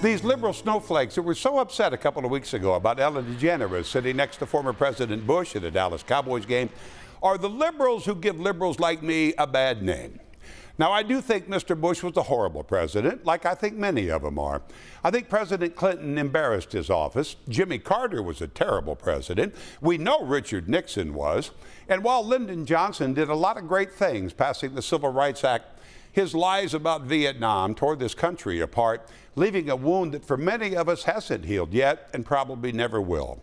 These liberal snowflakes that were so upset a couple of weeks ago about Ellen DeGeneres sitting next to former President Bush at a Dallas Cowboys game are the liberals who give liberals like me a bad name. Now, I do think Mr. Bush was a horrible president, like I think many of them are. I think President Clinton embarrassed his office. Jimmy Carter was a terrible president. We know Richard Nixon was. And while Lyndon Johnson did a lot of great things, passing the Civil Rights Act, his lies about Vietnam tore this country apart, leaving a wound that for many of us hasn't healed yet and probably never will.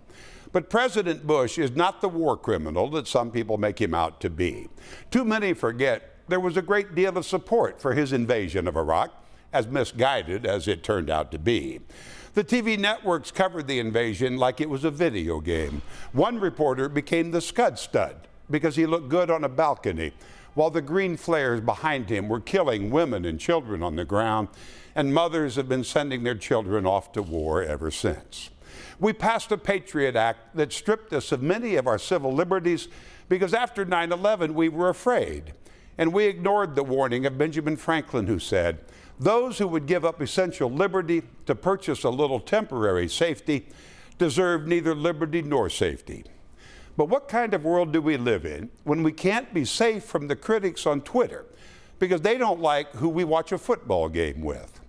But President Bush is not the war criminal that some people make him out to be. Too many forget there was a great deal of support for his invasion of Iraq, as misguided as it turned out to be. The TV networks covered the invasion like it was a video game. One reporter became the Scud Stud because he looked good on a balcony, while the green flares behind him were killing women and children on the ground, and mothers have been sending their children off to war ever since. We passed a Patriot Act that stripped us of many of our civil liberties because after 9/11 we were afraid. And we ignored the warning of Benjamin Franklin, who said, "Those who would give up essential liberty to purchase a little temporary safety deserve neither liberty nor safety." But what kind of world do we live in when we can't be safe from the critics on Twitter because they don't like who we watch a football game with?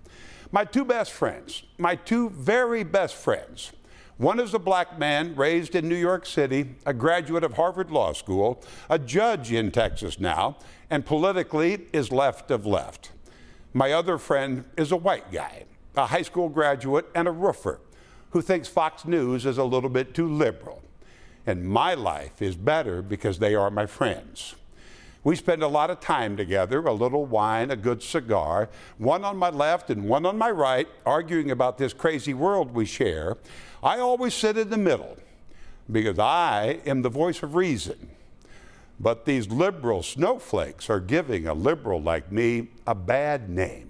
My two best friends, my two very best friends, one is a black man raised in New York City, a graduate of Harvard Law School, a judge in Texas now, and politically is left of left. My other friend is a white guy, a high school graduate and a roofer who thinks Fox News is a little bit too liberal. And my life is better because they are my friends. We spend a lot of time together, a little wine, a good cigar, one on my left and one on my right, arguing about this crazy world we share. I always sit in the middle because I am the voice of reason. But these liberal snowflakes are giving a liberal like me a bad name.